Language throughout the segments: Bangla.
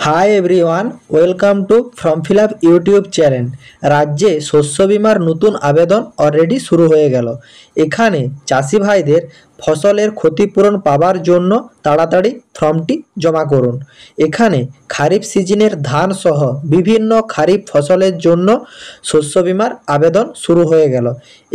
Hi everyone, welcome to form fill up YouTube channel. রাজ্যে শস্য বিমার নতুন আবেদন অলরেডি শুরু হয়ে গেল। এখানে চাষি ভাইদের ফসলের ক্ষতিপূরণ পাওয়ার জন্য তাড়াতাড়ি ফর্মটি জমা করুন। এখানে খারিফ সিজনের ধান সহ বিভিন্ন খারিফ ফসলের জন্য শস্য বিমার আবেদন শুরু হয়ে গেল।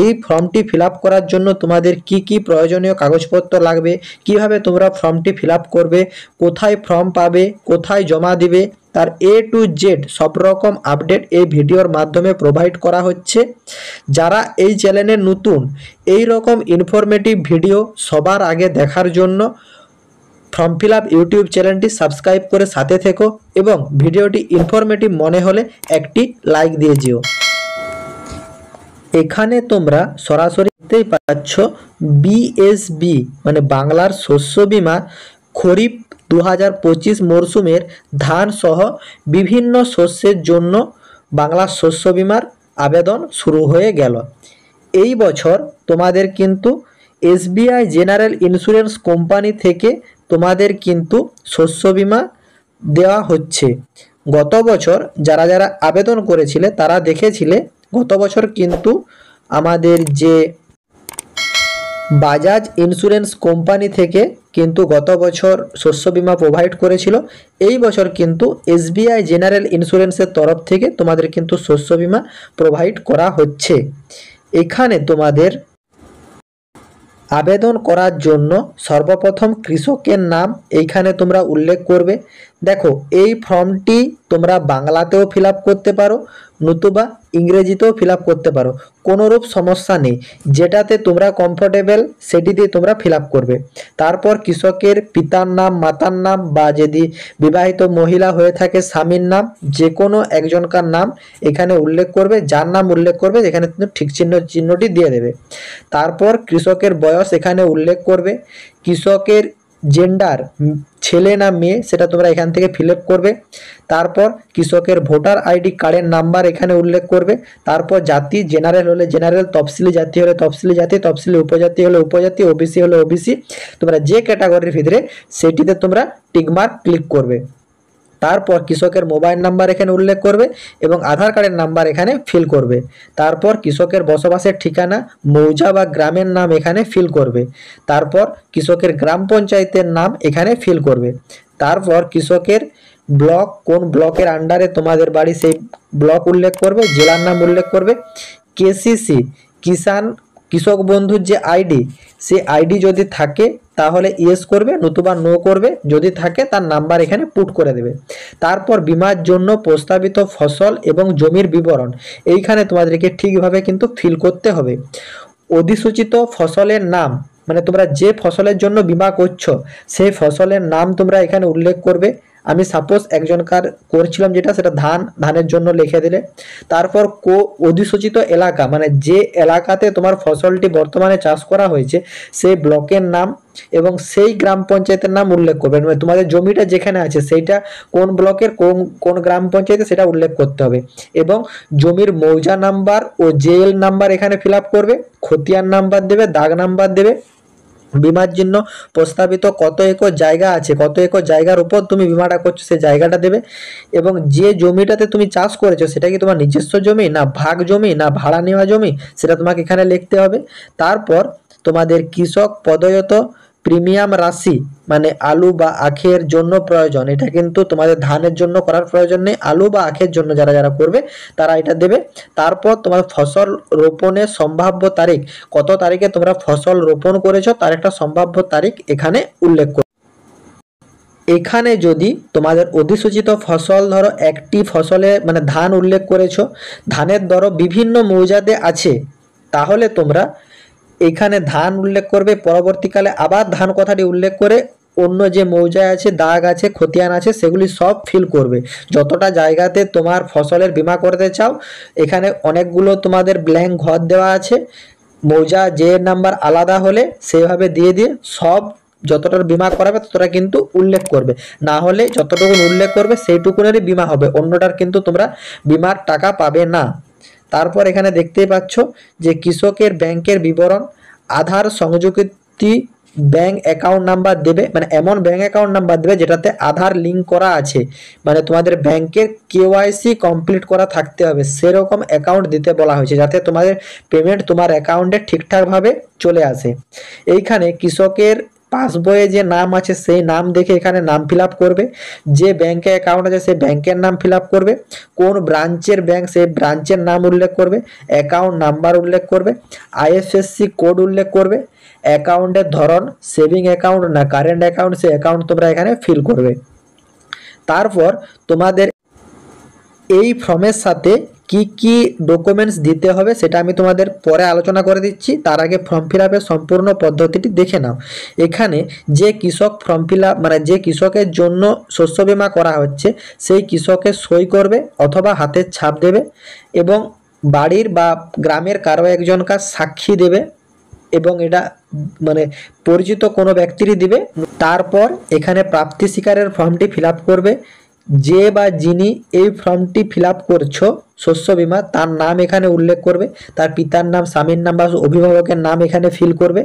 এই ফর্মটি ফিল আপ করার জন্য তোমাদের কি কি প্রয়োজনীয় কাগজপত্র লাগবে, কিভাবে তোমরা ফর্মটি ফিল আপ করবে, কোথায় ফর্ম পাবে, কোথায় জমা দিবে, তার A to Z সব রকম আপডেট এই ভিডিওর মাধ্যমে প্রোভাইড করা হচ্ছে। যারা এই চ্যানেলে নতুন, এই রকম ইনফরমেটিভ ভিডিও সবার আগে দেখার জন্য ফর্ম ফিল আপ ইউটিউব চ্যানেলটি সাবস্ক্রাইব করে সাথে থেকো এবং ভিডিওটি ইনফরমেটিভ মনে হলে একটি লাইক দিয়ে যেও। এখানে তোমরা সরাসরি দেখতেই পাচ্ছ বিএসবি মানে বাংলার শস্য বীমা খরিফ 2025 মরশুমের ধান সহ বিভিন্ন শস্যের জন্য বাংলা শস্য বীমার আবেদন শুরু হয়ে গেল। এই বছর তোমাদের কিন্তু এসবিআই জেনারেল ইন্স্যুরেন্স কোম্পানি থেকে তোমাদের কিন্তু শস্য বীমা দেওয়া হচ্ছে। গত বছর যারা যারা আবেদন করেছিলে তারা দেখেছিলে গত বছর কিন্তু আমাদের যে বাজাজ ইন্স্যুরেন্স কোম্পানি থেকে কিন্তু গত বছর শস্য বীমা প্রোভাইড করেছিল। এই বছর কিন্তু এসবিআই জেনারেল ইন্স্যুরেন্সের তরফ থেকে তোমাদের কিন্তু শস্য বীমা প্রোভাইড করা হচ্ছে। এখানে তোমাদের আবেদন করার জন্য সর্বপ্রথম কৃষকের নাম এইখানে তোমরা উল্লেখ করবে। দেখো, এই ফর্মটি তোমরা বাংলাতেও ফিল আপ করতে পারো, নতুবা ইংরেজিতেও ফিল আপ করতে পারো, কোনোরূপ সমস্যা নেই। যেটাতে তোমরা কমফোর্টেবল সেটি দিয়ে তোমরা ফিল আপ করবে। তারপর কৃষকের পিতার নাম, মাতার নাম, বা যদি বিবাহিত মহিলা হয়ে থাকে স্বামীর নাম, যে কোনো একজনকার নাম এখানে উল্লেখ করবে। যার নাম উল্লেখ করবে এখানে ঠিক চিহ্নটি দিয়ে দেবে। তারপর কৃষকের বয়স এখানে উল্লেখ করবে। কৃষকের জেন্ডার ছেলে না মেয়ে সেটা তোমরা এখান থেকে ফিল আপ করবে। তারপর কৃষকের ভোটার আইডি কার্ডের নাম্বার এখানে উল্লেখ করবে। তারপর জাতি, জেনারেল হলে জেনারেল, তফসিলি জাতি হলে তফসিলি জাতি, তফসিলি উপজাতি হলে উপজাতি, ওবিসি হলে ওবিসি, তোমরা যে ক্যাটাগরির ভিতরে সেটিতে তোমরা টিকমার্ক ক্লিক করবে। তারপর কৃষকের মোবাইল নাম্বার এখানে উল্লেখ করবে এবং আধার কার্ডের নাম্বার এখানে ফিল করবে। তারপর কৃষকের বসবাসের ঠিকানা, মৌজা বা গ্রামের নাম এখানে ফিল করবে। তারপর কৃষকের গ্রাম পঞ্চায়েতের নাম এখানে ফিল করবে। তারপর কৃষকের ব্লক, কোন ব্লকের আন্ডারে তোমাদের বাড়ি সেই ব্লক উল্লেখ করবে, জেলার নাম উল্লেখ করবে। কেসিসি কৃষক বন্ধুর যে আইডি, সেই আইডি যদি থাকে তাহলে ইয়েস করবে, নতুবা নো করবে। যদি থাকে তার নাম্বার এখানে পুট করে দেবে। তারপর বীমার জন্য প্রস্তাবিত ফসল এবং জমির বিবরণ এইখানে তোমাদেরকে ঠিকভাবে কিন্তু ফিল করতে হবে। অধিসূচিত ফসলের নাম মানে তোমরা যে ফসলের জন্য বীমা করছো সেই ফসলের নাম তোমরা এখানে উল্লেখ করবে। আমি সাপোজ একজনকার করছিলাম যেটা, সেটা ধানের জন্য লিখে দিলে। তারপর অধিসূচিত এলাকা মানে যে এলাকাতে তোমার ফসলটি বর্তমানে চাষ করা হয়েছে সেই ব্লকের নাম এবং সেই গ্রাম পঞ্চায়েতের নাম উল্লেখ করবে। মানে তোমাদের জমিটা যেখানে আছে সেইটা কোন ব্লকের কোন গ্রাম পঞ্চায়েতে সেটা উল্লেখ করতে হবে। এবং জমির মৌজা নাম্বার ও জেএল নাম্বার এখানে ফিল আপ করবে। খতিয়ান নাম্বার দেবে, দাগ নাম্বার দেবে। বীমার জন্য প্রস্তাবিত কত একর জায়গা আছে, কত একর জায়গার উপর তুমি বীমাটা করছো সেই জায়গাটা দেবে। এবং যে জমিটাতে তুমি চাষ করেছো সেটা কি তোমার নিজস্ব জমি, না ভাগ জমি, না ভাড়া নেওয়া জমি, সেটা তোমাকে এখানে লিখতে হবে। তারপর তোমাদের কৃষক প্রদত্ত প্রিমিয়াম রাশি মানে আলু বা আখের জন্য প্রয়োজন, এটা কিন্তু তোমাদের ধানের জন্য করার প্রয়োজন নেই, আলু বা আখের জন্য যারা যারা করবে তারা এটা দেবে। তারপর তোমার ফসল রোপণের সম্ভাব্য তারিখ, কত তারিখে তোমরা ফসল রোপণ করেছো তার একটা সম্ভাব্য তারিখ এখানে উল্লেখ করবে। এখানে যদি তোমাদের অধিসূচিত ফসল ধরো একটি ফসলে মানে ধান উল্লেখ করেছো, ধানের ধরো বিভিন্ন মৌজাতে আছে, তাহলে তোমরা এখানে ধান উল্লেখ করবে। পরবর্তীকালে আবার ধান কথাটি উল্লেখ করে অন্য যে মৌজায় আছে, দাগ আছে, খতিয়ান আছে সেগুলি সব ফিল করবে। যতটা জায়গাতে তোমার ফসলের বীমা করতে চাও এখানে অনেকগুলো তোমাদের ব্ল্যাঙ্ক ঘর দেওয়া আছে। মৌজা যে নাম্বার আলাদা হলে সেভাবে দিয়ে দিয়ে সব যতটার বীমা করাবে ততটা কিন্তু উল্লেখ করবে। না হলে যতটুকু উল্লেখ করবে সেইটুকুনেরই বীমা হবে, অন্যটার কিন্তু তোমরা বীমার টাকা পাবে না। তারপর এখানে দেখতেই পাচ্ছ যে কৃষকের ব্যাংকের বিবরণ, আধার সংযুক্তি ব্যাঙ্ক অ্যাকাউন্ট নাম্বার দেবে, মানে এমন ব্যাঙ্ক অ্যাকাউন্ট নাম্বার দেবে যেটাতে আধার লিঙ্ক করা আছে, মানে তোমাদের ব্যাংকের কেওয়াইসি কমপ্লিট করা থাকতে হবে, সেরকম অ্যাকাউন্ট দিতে বলা হয়েছে, যাতে তোমাদের পেমেন্ট তোমার অ্যাকাউন্টে ঠিকঠাকভাবে চলে আসে। এইখানে কৃষকের পাসবইয়ে যে নাম আছে সেই নাম দেখে এখানে নাম ফিল আপ করবে, যে ব্যাংকে অ্যাকাউন্ট আছে সেই ব্যাংকের নাম ফিল আপ করবে, কোন ব্রাঞ্চের ব্যাংক সেই ব্রাঞ্চের নাম উল্লেখ করবে, অ্যাকাউন্ট নাম্বার উল্লেখ করবে, আইএফএসসি কোড উল্লেখ করবে, অ্যাকাউন্টের ধরন সেভিং অ্যাকাউন্ট না কারেন্ট অ্যাকাউন্ট সেই অ্যাকাউন্ট তোমরা এখানে ফিল করবে। তারপর তোমাদের এই ফর্মের সাথে কি কি ডকুমেন্টস দিতে হবে সেটা আমি তোমাদের পরে আলোচনা করে দিচ্ছি, তার আগে ফর্ম ফিল আপের সম্পূর্ণ পদ্ধতিটি দেখে নাও। এখানে যে কৃষক ফর্ম ফিল আপ মানে যে কৃষকের জন্য শস্য বীমা করা হচ্ছে সেই কৃষকের সই করবে অথবা হাতের ছাপ দেবে এবং বাড়ির বা গ্রামের কারো একজনকার সাক্ষী দেবে এবং এটা মানে পরিচিত কোনো ব্যক্তিরই দিবে। তারপর এখানে প্রাপ্তি স্বীকারের ফর্মটি ফিল আপ করবে, যে বা যিনি এই ফর্মটি ফিল আপ করছো শস্য বীমা তার নাম এখানে উল্লেখ করবে, তার পিতার নাম স্বামীর নাম বা অভিভাবকের নাম এখানে ফিল করবে,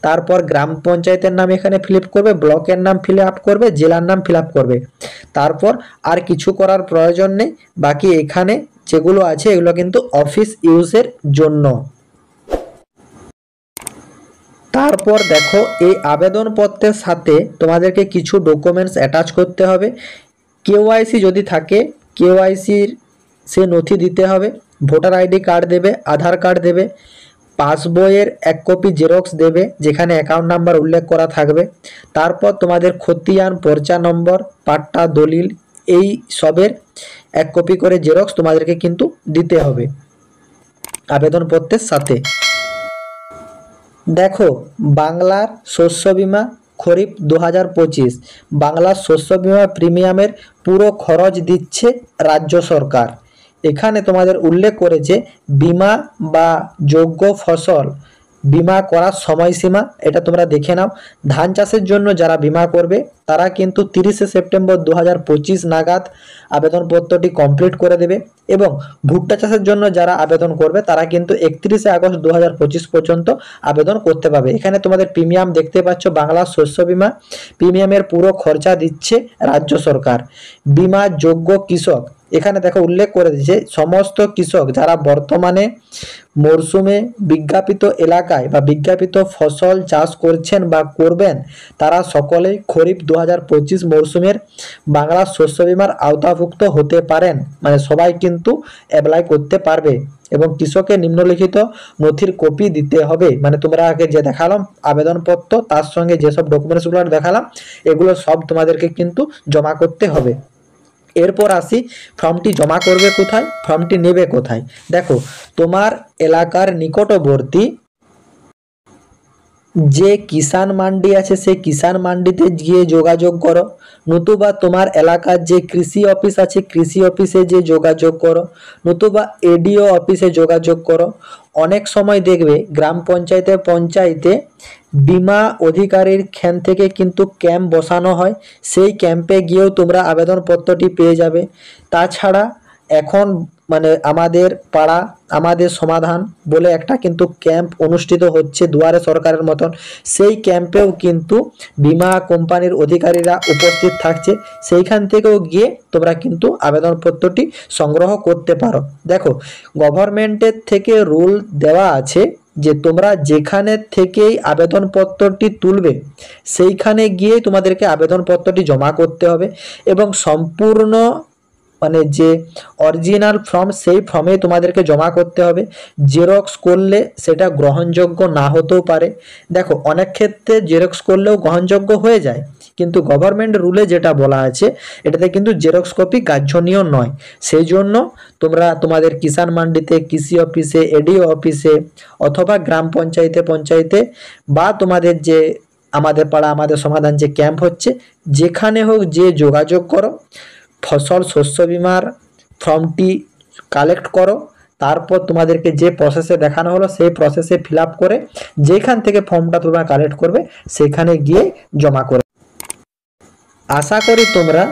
তারপর গ্রাম পঞ্চায়েতের নাম এখানে ফিল আপ করবে, ব্লকের নাম ফিল আপ করবে, জেলার নাম ফিল আপ করবে। তারপর আর কিছু করার প্রয়োজন নেই, বাকি এখানে যেগুলো আছে এগুলো কিন্তু অফিস ইউজের জন্য। তারপর দেখো এই আবেদনপত্রের সাথে তোমাদেরকে কিছু ডকুমেন্টস অ্যাটাচ করতে হবে। কেওয়াইসি যদি থাকে কেওয়াইসির সে নথি দিতে হবে, ভোটার আইডি কার্ড দেবে, আধার কার্ড দেবে, পাসবইয়ের এক কপি জেরক্স দেবে যেখানে অ্যাকাউন্ট নাম্বার উল্লেখ করা থাকবে। তারপর তোমাদের খতিয়ান পর্চা নম্বর পাট্টা দলিল এই সবের এক কপি করে জেরক্স তোমাদেরকে কিন্তু দিতে হবে আবেদনপত্রের সাথে। দেখো বাংলার শস্য বীমা খরিফ 2025 বাংলার শস্য বীমা প্রিমিয়ামের পুরো খরচ দিচ্ছে রাজ্য সরকার। এখানে তোমাদের উল্লেখ করেছে বিমা বা যোগ্য ফসল বিমা করার সময়সীমা, এটা তোমরা দেখে নাও। ধান চাষের জন্য যারা বিমা করবে তারা কিন্তু 30শে সেপ্টেম্বর 2025 নাগাদ আবেদনপত্রটি কমপ্লিট করে দেবে এবং ভুট্টা চাষের জন্য যারা আবেদন করবে তারা কিন্তু 31শে আগস্ট 2025 পর্যন্ত আবেদন করতে পারবে। এখানে তোমাদের প্রিমিয়াম দেখতে পাচ্ছ, বাংলা শস্য বীমা প্রিমিয়ামের পুরো খরচা দিচ্ছে রাজ্য সরকার। বিমা যোগ্য কৃষক এখানে দেখো উল্লেখ করে দিয়েছে সমস্ত কৃষক যারা বর্তমানে মরশুমে বিজ্ঞাপিত এলাকায় বা বিজ্ঞাপিত ফসল চাষ করছেন বা করবেন তারা সকলেই খরিফ 2025 মরশুমের বাংলা শস্য বীমার আওতাভুক্ত হতে পারেন, মানে সবাই কিন্তু অ্যাপ্লাই করতে পারবে এবং কৃষকের নিম্নলিখিত নথির কপি দিতে হবে। মানে তোমরা আগে যে দেখালাম আবেদনপত্র তার সঙ্গে যেসব ডকুমেন্টসগুলো দেখালাম এগুলো সব তোমাদেরকে কিন্তু জমা করতে হবে। এরপর আসি ফর্মটি জমা করবে কোথায়, ফর্মটি নেবে কোথায়। দেখো তোমার এলাকার নিকটবর্তী যে কিষাণ মান্ডি আছে সেই কিষাণ মান্ডিতে গিয়ে যোগাযোগ করো, নতুবা তোমার এলাকার যে কৃষি অফিস আছে কৃষি অফিসে যে যোগাযোগ করো, নতুবা এডিও অফিসে যোগাযোগ করো। অনেক সময় দেখবে গ্রাম পঞ্চায়েতে বীমা অধিকারীর খান থেকে কিন্তু ক্যাম্প বসানো হয়, সেই ক্যাম্পে গিয়েও তোমরা আবেদনপত্রটি পেয়ে যাবে। তাছাড়া এখন মানে আমাদের পাড়া আমাদের সমাধান বলে একটা কিন্তু ক্যাম্প অনুষ্ঠিত হচ্ছে দুয়ারে সরকারের মতন, সেই ক্যাম্পেও কিন্তু বীমা কোম্পানির অধিকারীরা উপস্থিত থাকছে, সেইখান থেকেও গিয়ে তোমরা কিন্তু আবেদনপত্রটি সংগ্রহ করতে পারো। দেখো গভর্নমেন্টের থেকে রুল দেওয়া আছে যে তোমরা যেখানে থেকেই আবেদনপত্রটি তুলবে সেইখানে গিয়ে তোমাদেরকে আবেদনপত্রটি জমা করতে হবে এবং সম্পূর্ণ মানে যে অরিজিনাল ফর্ম সেই ফর্মে তোমাদেরকে জমা করতে হবে। জেরক্স করলে সেটা গ্রহণযোগ্য না হতেও পারে। দেখো অনেক ক্ষেত্রে জেরক্স করলেও গ্রহণযোগ্য হয়ে যায়, কিন্তু গভর্নমেন্ট রুলে যেটা বলা আছে এটাতে কিন্তু জেরক্স কপি গ্রাহ্যনীয় নয়। সেই জন্য তোমরা তোমাদের কিষাণ মান্ডিতে কৃষি অফিসে এডিও অফিসে অথবা গ্রাম পঞ্চায়েতে বা তোমাদের যে আমাদের পাড়া আমাদের সমাধান যে ক্যাম্প হচ্ছে যেখানে হোক যে যোগাযোগ করো, ফসল শস্য বীমার ফর্মটি কালেক্ট করো, তারপর তোমাদেরকে যে প্রসেসে দেখানো হলো সেই প্রসেসে ফিল আপ করে যেখান থেকে ফর্মটা তোমরা কালেক্ট করবে সেখানে গিয়ে জমা করে। আশা করি তোমরা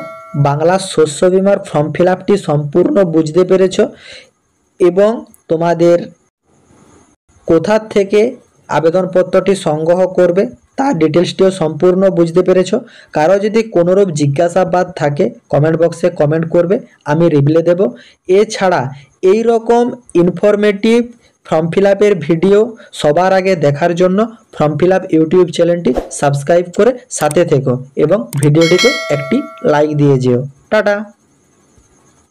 বাংলা শস্য বীমার ফর্ম ফিল আপটি সম্পূর্ণ বুঝতে পেরেছ এবং তোমাদের কোথা থেকে আবেদনপত্রটি সংগ্রহ করবে তার ডিটেলসটিও সম্পূর্ণ বুঝতে পেরেছো। কারো যদি কোনোরূপ জিজ্ঞাসাবাদ থাকে কমেন্ট বক্সে কমেন্ট করবে, আমি রিপ্লাই দেব। এছাড়া এই রকম ইনফরমেটিভ ফর্ম ফিল আপের ভিডিও সবার আগে দেখার জন্য ফর্ম ফিল আপ ইউটিউব চ্যানেলটি সাবস্ক্রাইব করে সাথে থেকো এবং ভিডিওটিতে একটি লাইক দিয়ে যেও। টাটা।